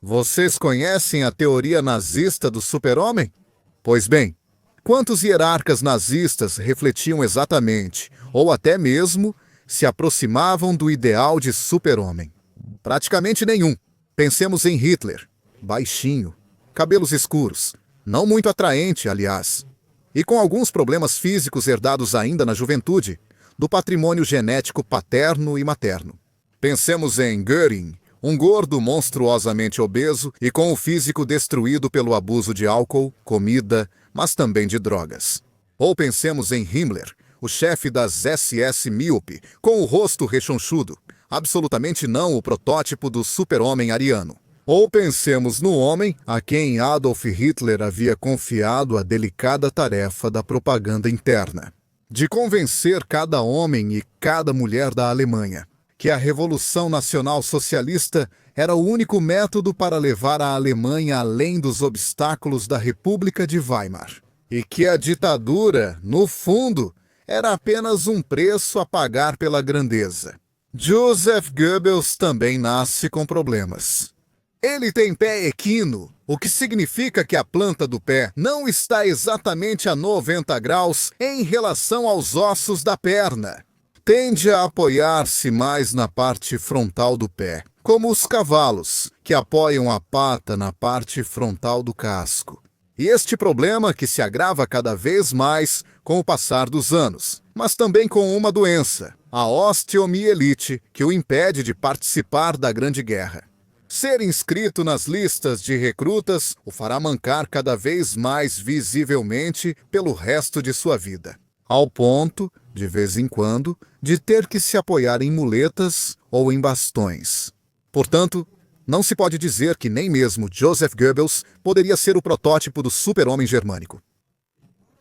Vocês conhecem a teoria nazista do super-homem? Pois bem, quantos hierarcas nazistas refletiam exatamente, ou até mesmo se aproximavam do ideal de super-homem? Praticamente nenhum. Pensemos em Hitler, baixinho, cabelos escuros, não muito atraente, aliás, e com alguns problemas físicos herdados ainda na juventude, do patrimônio genético paterno e materno. Pensemos em Göring, um gordo monstruosamente obeso e com o físico destruído pelo abuso de álcool, comida, mas também de drogas. Ou pensemos em Himmler, o chefe das SS míope, com o rosto rechonchudo, absolutamente não o protótipo do super-homem ariano. Ou pensemos no homem a quem Adolf Hitler havia confiado a delicada tarefa da propaganda interna, de convencer cada homem e cada mulher da Alemanha que a Revolução Nacional Socialista era o único método para levar a Alemanha além dos obstáculos da República de Weimar. E que a ditadura, no fundo, era apenas um preço a pagar pela grandeza. Joseph Goebbels também nasce com problemas. Ele tem pé equino, o que significa que a planta do pé não está exatamente a 90 graus em relação aos ossos da perna. Tende a apoiar-se mais na parte frontal do pé, como os cavalos, que apoiam a pata na parte frontal do casco. E este problema que se agrava cada vez mais com o passar dos anos, mas também com uma doença, a osteomielite, que o impede de participar da Grande Guerra. Ser inscrito nas listas de recrutas o fará mancar cada vez mais visivelmente pelo resto de sua vida, ao ponto, de vez em quando, de ter que se apoiar em muletas ou em bastões. Portanto, não se pode dizer que nem mesmo Joseph Goebbels poderia ser o protótipo do super-homem germânico.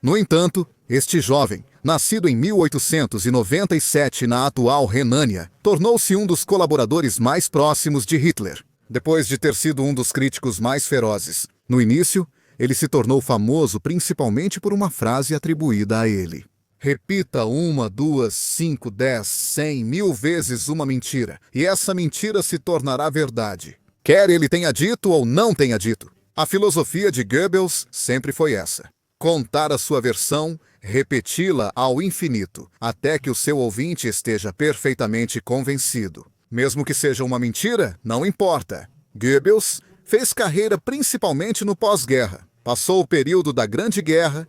No entanto, este jovem, nascido em 1897 na atual Renânia, tornou-se um dos colaboradores mais próximos de Hitler, depois de ter sido um dos críticos mais ferozes. No início, ele se tornou famoso principalmente por uma frase atribuída a ele. Repita 1, 2, 5, 10, 100, 1000 vezes uma mentira, e essa mentira se tornará verdade. Quer ele tenha dito ou não tenha dito. A filosofia de Goebbels sempre foi essa: contar a sua versão, repeti-la ao infinito, até que o seu ouvinte esteja perfeitamente convencido. Mesmo que seja uma mentira, não importa. Goebbels fez carreira principalmente no pós-guerra. Passou o período da Grande Guerra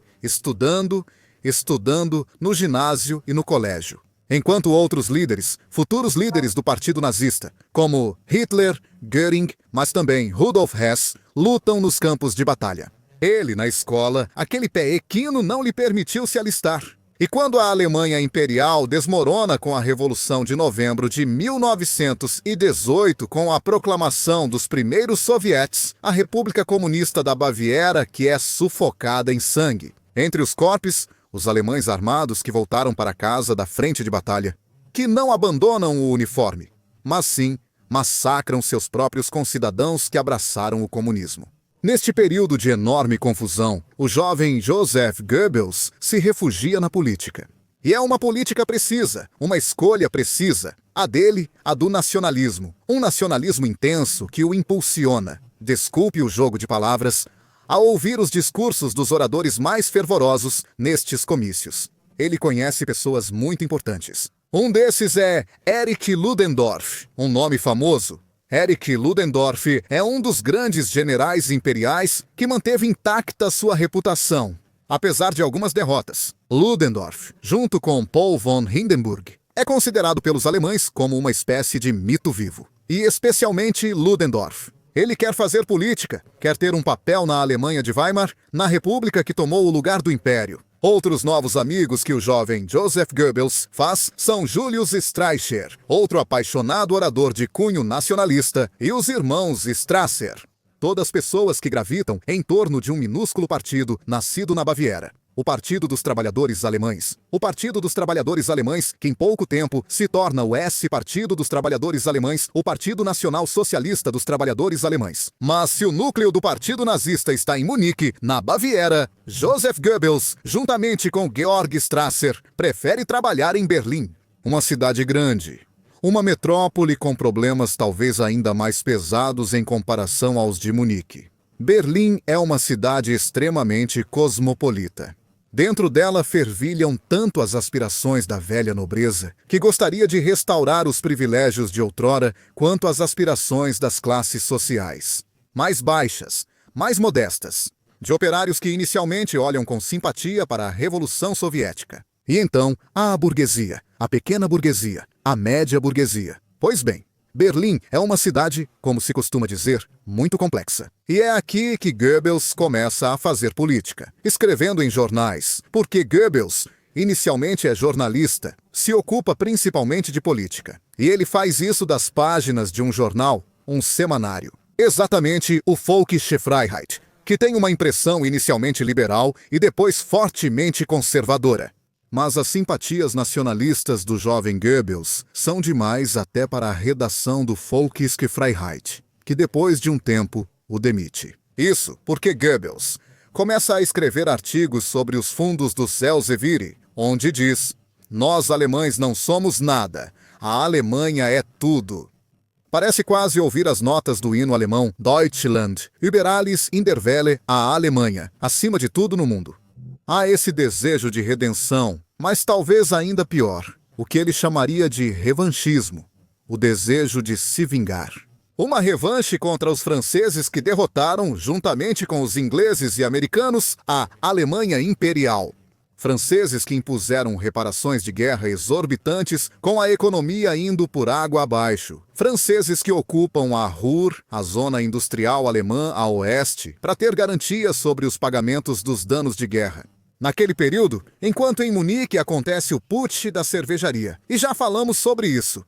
estudando no ginásio e no colégio. Enquanto outros líderes, futuros líderes do Partido Nazista, como Hitler, Göring, mas também Rudolf Hess, lutam nos campos de batalha. Ele, na escola, aquele pé equino não lhe permitiu se alistar. E quando a Alemanha Imperial desmorona com a Revolução de Novembro de 1918, com a proclamação dos primeiros sovietes, a República Comunista da Baviera, que é sufocada em sangue. Entre os corpos, os alemães armados que voltaram para casa da frente de batalha, que não abandonam o uniforme, mas sim massacram seus próprios concidadãos que abraçaram o comunismo. Neste período de enorme confusão, o jovem Joseph Goebbels se refugia na política. E é uma política precisa, uma escolha precisa, a dele, a do nacionalismo. Um nacionalismo intenso que o impulsiona, desculpe o jogo de palavras, a ouvir os discursos dos oradores mais fervorosos nestes comícios. Ele conhece pessoas muito importantes. Um desses é Erich Ludendorff, um nome famoso. Erich Ludendorff é um dos grandes generais imperiais que manteve intacta sua reputação, apesar de algumas derrotas. Ludendorff, junto com Paul von Hindenburg, é considerado pelos alemães como uma espécie de mito vivo. E especialmente Ludendorff. Ele quer fazer política, quer ter um papel na Alemanha de Weimar, na república que tomou o lugar do império. Outros novos amigos que o jovem Joseph Goebbels faz são Julius Streicher, outro apaixonado orador de cunho nacionalista, e os irmãos Strasser. Todas pessoas que gravitam em torno de um minúsculo partido nascido na Baviera. O Partido dos Trabalhadores Alemães. O Partido dos Trabalhadores Alemães, que em pouco tempo se torna o Partido dos Trabalhadores Alemães, o Partido Nacional Socialista dos Trabalhadores Alemães. Mas se o núcleo do Partido Nazista está em Munique, na Baviera, Joseph Goebbels, juntamente com Georg Strasser, prefere trabalhar em Berlim. Uma cidade grande, uma metrópole com problemas talvez ainda mais pesados em comparação aos de Munique. Berlim é uma cidade extremamente cosmopolita. Dentro dela fervilham tanto as aspirações da velha nobreza, que gostaria de restaurar os privilégios de outrora, quanto as aspirações das classes sociais mais baixas, mais modestas, de operários que inicialmente olham com simpatia para a Revolução Soviética. E então há a burguesia, a pequena burguesia, a média burguesia. Pois bem, Berlim é uma cidade, como se costuma dizer, muito complexa. E é aqui que Goebbels começa a fazer política, escrevendo em jornais, porque Goebbels, inicialmente é jornalista, se ocupa principalmente de política. E ele faz isso das páginas de um jornal, um semanário. Exatamente o Völkische Freiheit, que tem uma impressão inicialmente liberal e depois fortemente conservadora. Mas as simpatias nacionalistas do jovem Goebbels são demais até para a redação do Völkische Freiheit, que depois de um tempo o demite. Isso porque Goebbels começa a escrever artigos sobre os fundos do Elsevier, onde diz: "Nós alemães não somos nada, a Alemanha é tudo." Parece quase ouvir as notas do hino alemão Deutschland, über alles in der Welt, a Alemanha, acima de tudo no mundo. Há esse desejo de redenção, mas talvez ainda pior, o que ele chamaria de revanchismo, o desejo de se vingar. Uma revanche contra os franceses que derrotaram, juntamente com os ingleses e americanos, a Alemanha Imperial. Franceses que impuseram reparações de guerra exorbitantes, com a economia indo por água abaixo. Franceses que ocupam a Ruhr, a zona industrial alemã a oeste, para ter garantias sobre os pagamentos dos danos de guerra. Naquele período, enquanto em Munique acontece o putsch da cervejaria. E já falamos sobre isso.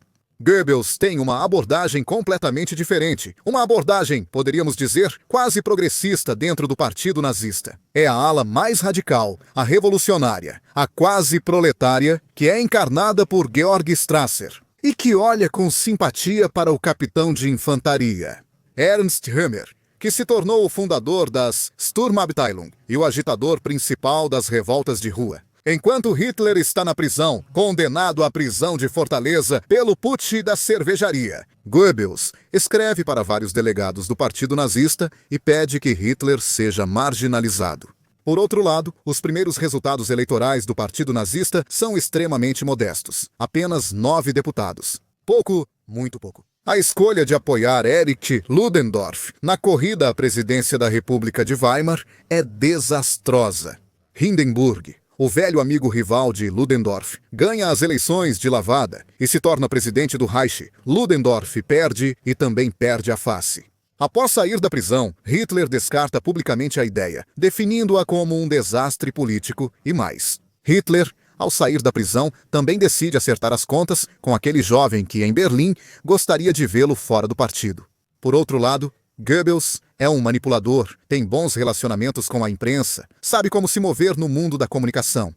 Goebbels tem uma abordagem completamente diferente. Uma abordagem, poderíamos dizer, quase progressista dentro do partido nazista. É a ala mais radical, a revolucionária, a quase proletária, que é encarnada por Georg Strasser e que olha com simpatia para o capitão de infantaria, Ernst Römer, que se tornou o fundador das Sturmabteilung e o agitador principal das revoltas de rua. Enquanto Hitler está na prisão, condenado à prisão de Fortaleza pelo putsch da cervejaria, Goebbels escreve para vários delegados do partido nazista e pede que Hitler seja marginalizado. Por outro lado, os primeiros resultados eleitorais do partido nazista são extremamente modestos. Apenas 9 deputados. Pouco, muito pouco. A escolha de apoiar Erich Ludendorff na corrida à presidência da República de Weimar é desastrosa. Hindenburg, o velho amigo rival de Ludendorff, ganha as eleições de lavada e se torna presidente do Reich. Ludendorff perde e também perde a face. Após sair da prisão, Hitler descarta publicamente a ideia, definindo-a como um desastre político e mais. Hitler, ao sair da prisão, também decide acertar as contas com aquele jovem que, em Berlim, gostaria de vê-lo fora do partido. Por outro lado, Goebbels é um manipulador, tem bons relacionamentos com a imprensa, sabe como se mover no mundo da comunicação.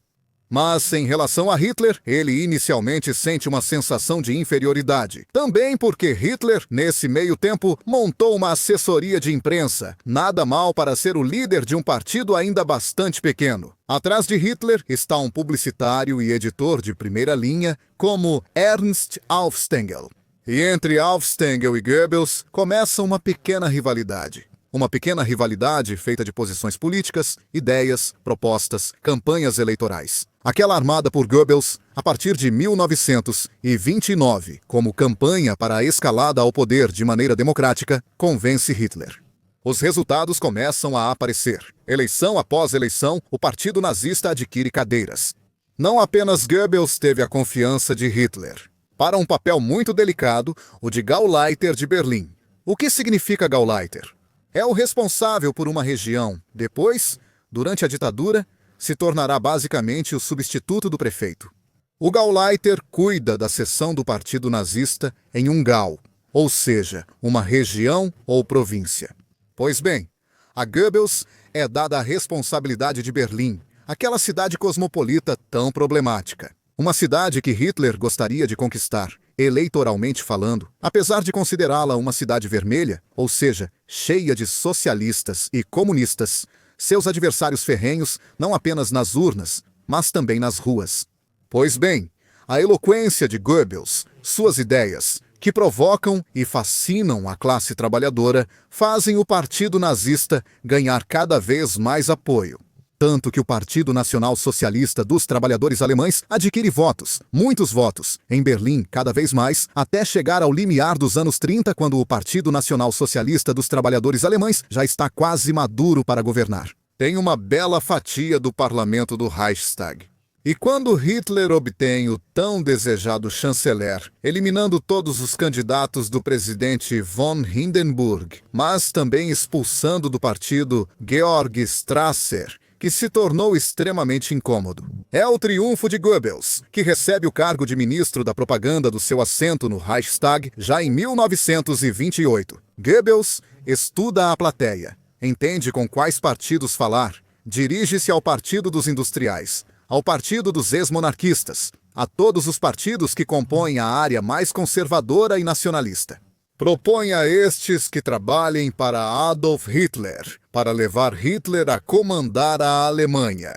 Mas, em relação a Hitler, ele inicialmente sente uma sensação de inferioridade. Também porque Hitler, nesse meio tempo, montou uma assessoria de imprensa. Nada mal para ser o líder de um partido ainda bastante pequeno. Atrás de Hitler está um publicitário e editor de primeira linha, como Ernst Aufstengel. E entre Aufstengel e Goebbels começa uma pequena rivalidade. Uma pequena rivalidade feita de posições políticas, ideias, propostas, campanhas eleitorais. Aquela armada por Goebbels, a partir de 1929, como campanha para a escalada ao poder de maneira democrática, convence Hitler. Os resultados começam a aparecer. Eleição após eleição, o partido nazista adquire cadeiras. Não apenas Goebbels teve a confiança de Hitler. Para um papel muito delicado, o de Gauleiter de Berlim. O que significa Gauleiter? É o responsável por uma região. Depois, durante a ditadura, se tornará basicamente o substituto do prefeito. O Gauleiter cuida da seção do partido nazista em um Gau, ou seja, uma região ou província. Pois bem, a Goebbels é dada a responsabilidade de Berlim, aquela cidade cosmopolita tão problemática. Uma cidade que Hitler gostaria de conquistar, eleitoralmente falando, apesar de considerá-la uma cidade vermelha, ou seja, cheia de socialistas e comunistas, seus adversários ferrenhos não apenas nas urnas, mas também nas ruas. Pois bem, a eloquência de Goebbels, Suas ideias, que provocam e fascinam a classe trabalhadora, fazem o Partido Nazista ganhar cada vez mais apoio. Tanto que o Partido Nacional Socialista dos Trabalhadores Alemães adquire votos, muitos votos, em Berlim cada vez mais, até chegar ao limiar dos anos 30, quando o Partido Nacional Socialista dos Trabalhadores Alemães já está quase maduro para governar. Tem uma bela fatia do parlamento do Reichstag. E quando Hitler obtém o tão desejado chanceler, eliminando todos os candidatos do presidente von Hindenburg, mas também expulsando do partido Georg Strasser, que se tornou extremamente incômodo. É o triunfo de Goebbels, que recebe o cargo de ministro da propaganda do seu assento no Reichstag já em 1928. Goebbels estuda a plateia, entende com quais partidos falar, dirige-se ao Partido dos Industriais, ao Partido dos Ex-Monarquistas, a todos os partidos que compõem a área mais conservadora e nacionalista. Propõe a estes que trabalhem para Adolf Hitler, para levar Hitler a comandar a Alemanha.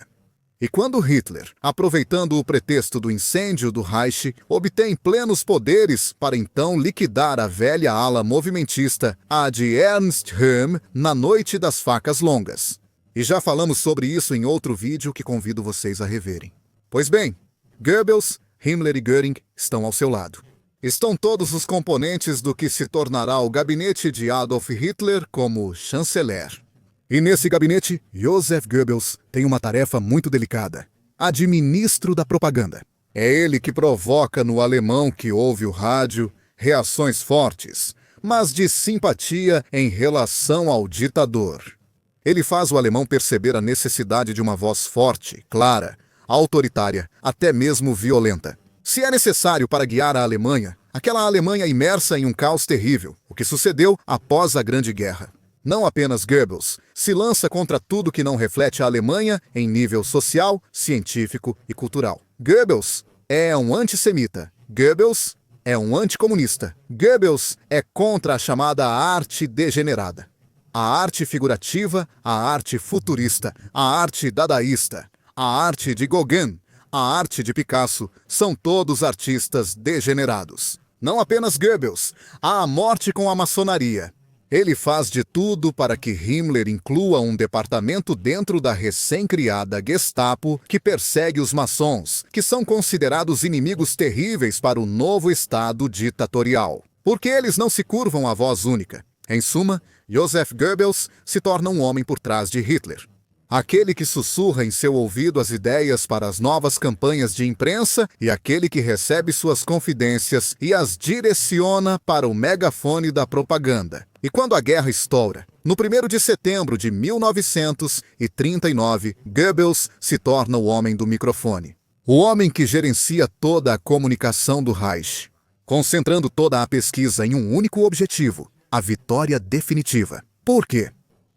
E quando Hitler, aproveitando o pretexto do incêndio do Reich, obtém plenos poderes para então liquidar a velha ala movimentista, a de Ernst Röhm, na Noite das Facas Longas. E já falamos sobre isso em outro vídeo que convido vocês a reverem. Pois bem, Goebbels, Himmler e Göring estão ao seu lado. Estão todos os componentes do que se tornará o gabinete de Adolf Hitler como chanceler. E nesse gabinete, Joseph Goebbels tem uma tarefa muito delicada: a de ministro da propaganda. É ele que provoca no alemão que ouve o rádio reações fortes, mas de simpatia em relação ao ditador. Ele faz o alemão perceber a necessidade de uma voz forte, clara, autoritária, até mesmo violenta. Se é necessário para guiar a Alemanha, aquela Alemanha imersa em um caos terrível, o que sucedeu após a Grande Guerra. Não apenas Goebbels se lança contra tudo que não reflete a Alemanha em nível social, científico e cultural. Goebbels é um antissemita. Goebbels é um anticomunista. Goebbels é contra a chamada arte degenerada. A arte figurativa, a arte futurista, a arte dadaísta, a arte de Gauguin, a arte de Picasso, são todos artistas degenerados. Não apenas Goebbels, há a morte com a maçonaria. Ele faz de tudo para que Himmler inclua um departamento dentro da recém-criada Gestapo que persegue os maçons, que são considerados inimigos terríveis para o novo Estado ditatorial. Porque eles não se curvam à voz única. Em suma, Joseph Goebbels se torna um homem por trás de Hitler. Aquele que sussurra em seu ouvido as ideias para as novas campanhas de imprensa e aquele que recebe suas confidências e as direciona para o megafone da propaganda. E quando a guerra estoura, no 1º de setembro de 1939, Goebbels se torna o homem do microfone. O homem que gerencia toda a comunicação do Reich, concentrando toda a pesquisa em um único objetivo: a vitória definitiva. Por quê?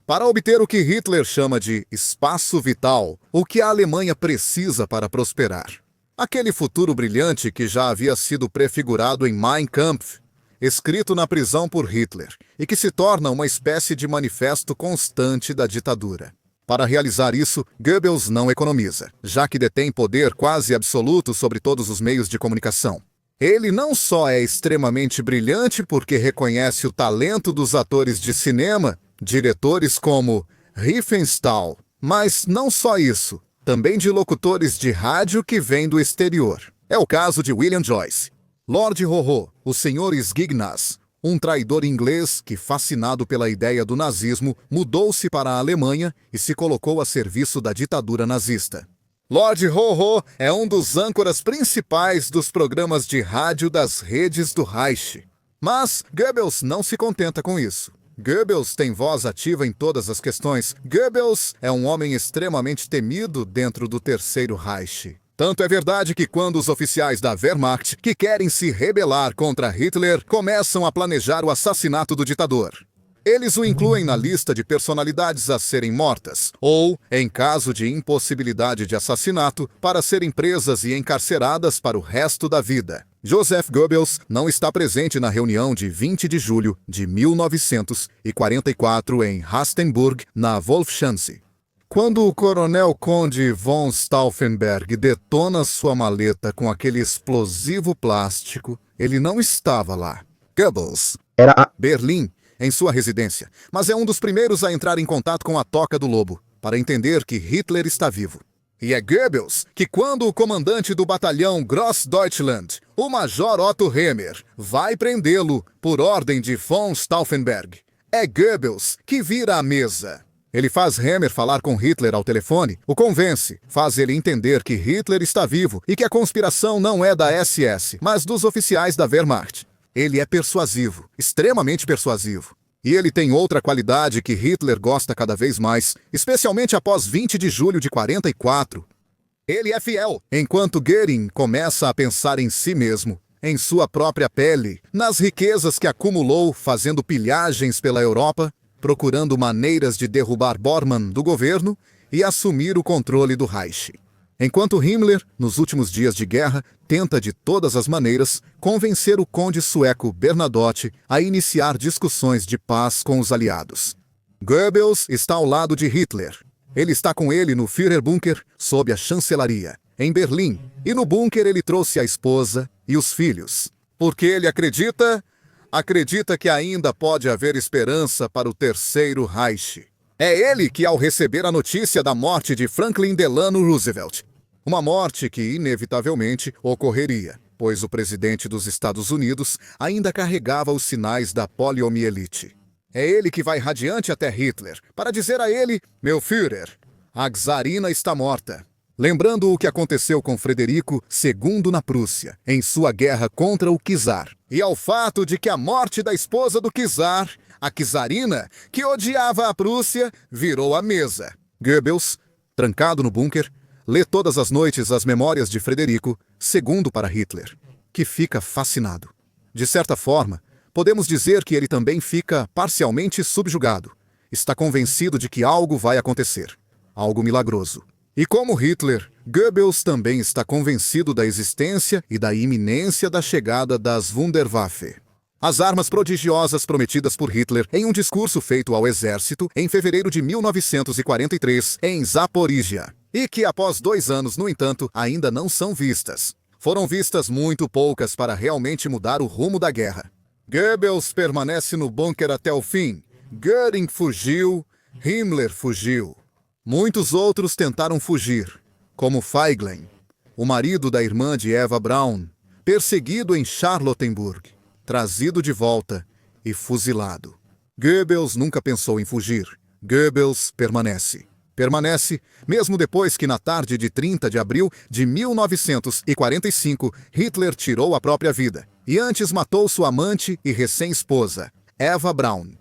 Para obter o que Hitler chama de espaço vital, o que a Alemanha precisa para prosperar. Aquele futuro brilhante que já havia sido prefigurado em Mein Kampf, escrito na prisão por Hitler, e que se torna uma espécie de manifesto constante da ditadura. Para realizar isso, Goebbels não economiza, já que detém poder quase absoluto sobre todos os meios de comunicação. Ele não só é extremamente brilhante porque reconhece o talento dos atores de cinema, diretores como Riefenstahl, mas não só isso, também de locutores de rádio que vêm do exterior. É o caso de William Joyce. Lord Hoho, o Sr. Sgignas, um traidor inglês que, fascinado pela ideia do nazismo, mudou-se para a Alemanha e se colocou a serviço da ditadura nazista. Lord Hoho é um dos âncoras principais dos programas de rádio das redes do Reich. Mas Goebbels não se contenta com isso. Goebbels tem voz ativa em todas as questões. Goebbels é um homem extremamente temido dentro do Terceiro Reich. Tanto é verdade que quando os oficiais da Wehrmacht, que querem se rebelar contra Hitler, começam a planejar o assassinato do ditador, eles o incluem na lista de personalidades a serem mortas, ou, em caso de impossibilidade de assassinato, para serem presas e encarceradas para o resto da vida. Joseph Goebbels não está presente na reunião de 20 de julho de 1944 em Rastenburg, na Wolfschanze. Quando o coronel Conde von Stauffenberg detona sua maleta com aquele explosivo plástico, Ele não estava lá. Goebbels era a Berlim, em sua residência, mas é um dos primeiros a entrar em contato com a Toca do Lobo, para entender que Hitler está vivo. E é Goebbels que, quando o comandante do batalhão Grossdeutschland, o Major Otto Hemmer, vai prendê-lo por ordem de von Stauffenberg, é Goebbels que vira a mesa. Ele faz Hemmer falar com Hitler ao telefone, o convence, faz ele entender que Hitler está vivo e que a conspiração não é da SS, mas dos oficiais da Wehrmacht. Ele é persuasivo, extremamente persuasivo. E ele tem outra qualidade que Hitler gosta cada vez mais, especialmente após 20 de julho de 44. Ele é fiel, enquanto Goering começa a pensar em si mesmo, em sua própria pele, nas riquezas que acumulou fazendo pilhagens pela Europa, procurando maneiras de derrubar Bormann do governo e assumir o controle do Reich. Enquanto Himmler, nos últimos dias de guerra, tenta de todas as maneiras convencer o conde sueco Bernadotte a iniciar discussões de paz com os aliados. Goebbels está ao lado de Hitler. Ele está com ele no Führerbunker, sob a chancelaria, em Berlim, e no bunker ele trouxe a esposa e os filhos. Porque ele acredita que ainda pode haver esperança para o Terceiro Reich. É ele que, ao receber a notícia da morte de Franklin Delano Roosevelt, uma morte que inevitavelmente ocorreria, pois o presidente dos Estados Unidos ainda carregava os sinais da poliomielite. É ele que vai radiante até Hitler, para dizer a ele: meu Führer, a czarina está morta. Lembrando o que aconteceu com Frederico II na Prússia, em sua guerra contra o czar. E ao fato de que a morte da esposa do czar, a czarina, que odiava a Prússia, virou a mesa. Goebbels, trancado no bunker, lê todas as noites as memórias de Frederico II para Hitler, que fica fascinado. De certa forma, podemos dizer que ele também fica parcialmente subjugado. Está convencido de que algo vai acontecer, algo milagroso. E como Hitler, Goebbels também está convencido da existência e da iminência da chegada das Wunderwaffe, as armas prodigiosas prometidas por Hitler em um discurso feito ao exército em fevereiro de 1943 em Zaporizhia, e que após 2 anos, no entanto, ainda não são vistas. Foram vistas muito poucas para realmente mudar o rumo da guerra. Goebbels permanece no bunker até o fim. Göring fugiu, Himmler fugiu. Muitos outros tentaram fugir, como Feiglin, o marido da irmã de Eva Braun, perseguido em Charlottenburg, trazido de volta e fuzilado. Goebbels nunca pensou em fugir. Goebbels permanece. Permanece, mesmo depois que na tarde de 30 de abril de 1945, Hitler tirou a própria vida, e antes matou sua amante e recém-esposa, Eva Braun.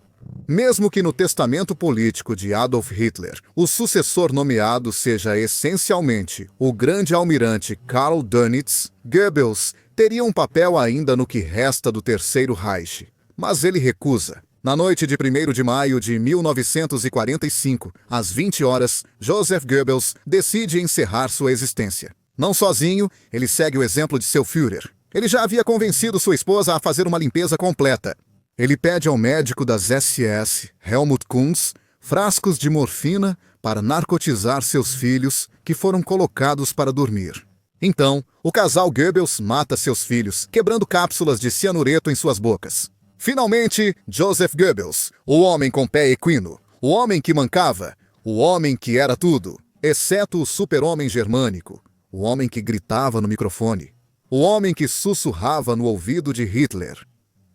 Mesmo que no testamento político de Adolf Hitler, o sucessor nomeado seja essencialmente o grande almirante Karl Dönitz, Goebbels teria um papel ainda no que resta do Terceiro Reich, mas ele recusa. Na noite de 1º de maio de 1945, às 20 horas, Joseph Goebbels decide encerrar sua existência. Não sozinho, ele segue o exemplo de seu Führer. Ele já havia convencido sua esposa a fazer uma limpeza completa. Ele pede ao médico das SS, Helmut Kunz, frascos de morfina para narcotizar seus filhos, que foram colocados para dormir. Então, o casal Goebbels mata seus filhos, quebrando cápsulas de cianureto em suas bocas. Finalmente, Joseph Goebbels, o homem com pé equino, o homem que mancava, o homem que era tudo, exceto o super-homem germânico, o homem que gritava no microfone, o homem que sussurrava no ouvido de Hitler,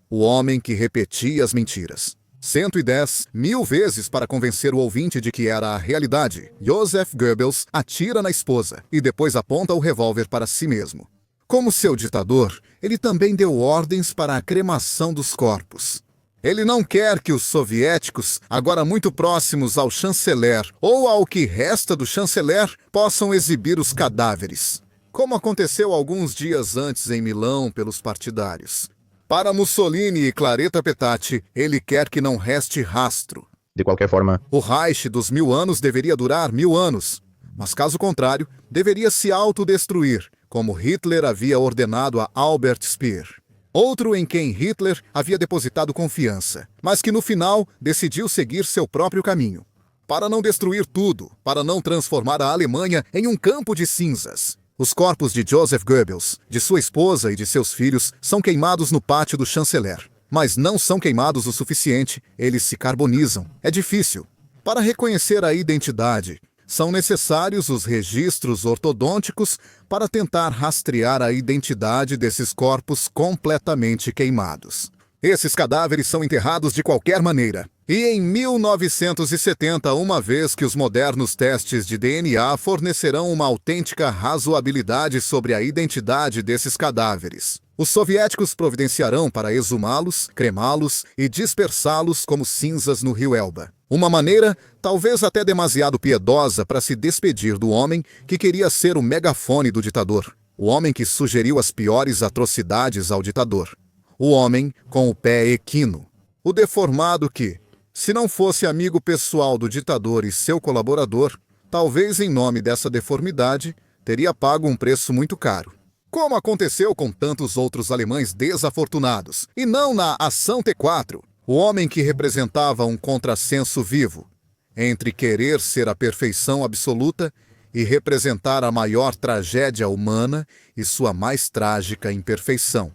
o homem que repetia as mentiras. 110.000 vezes para convencer o ouvinte de que era a realidade. Joseph Goebbels atira na esposa e depois aponta o revólver para si mesmo. Como seu ditador, ele também deu ordens para a cremação dos corpos. Ele não quer que os soviéticos, agora muito próximos ao chanceler ou ao que resta do chanceler, possam exibir os cadáveres, como aconteceu alguns dias antes em Milão pelos partidários. Para Mussolini e Claretta Petacci, ele quer que não reste rastro. De qualquer forma, O Reich dos 1000 anos deveria durar 1000 anos, mas caso contrário, deveria se autodestruir, como Hitler havia ordenado a Albert Speer. Outro em quem Hitler havia depositado confiança, mas que no final decidiu seguir seu próprio caminho. Para não destruir tudo, para não transformar a Alemanha em um campo de cinzas. Os corpos de Joseph Goebbels, de sua esposa e de seus filhos são queimados no pátio do chanceler. Mas não são queimados o suficiente, eles se carbonizam. É difícil. Para reconhecer a identidade, são necessários os registros ortodônticos para tentar rastrear a identidade desses corpos completamente queimados. Esses cadáveres são enterrados de qualquer maneira. E em 1970, uma vez que os modernos testes de DNA fornecerão uma autêntica razoabilidade sobre a identidade desses cadáveres, os soviéticos providenciarão para exumá-los, cremá-los e dispersá-los como cinzas no rio Elba. Uma maneira, talvez até demasiado piedosa, para se despedir do homem que queria ser o megafone do ditador. O homem que sugeriu as piores atrocidades ao ditador. O homem com o pé equino. O deformado que, se não fosse amigo pessoal do ditador e seu colaborador, talvez em nome dessa deformidade, teria pago um preço muito caro. Como aconteceu com tantos outros alemães desafortunados, e não na Ação T4, o homem que representava um contrassenso vivo entre querer ser a perfeição absoluta e representar a maior tragédia humana e sua mais trágica imperfeição.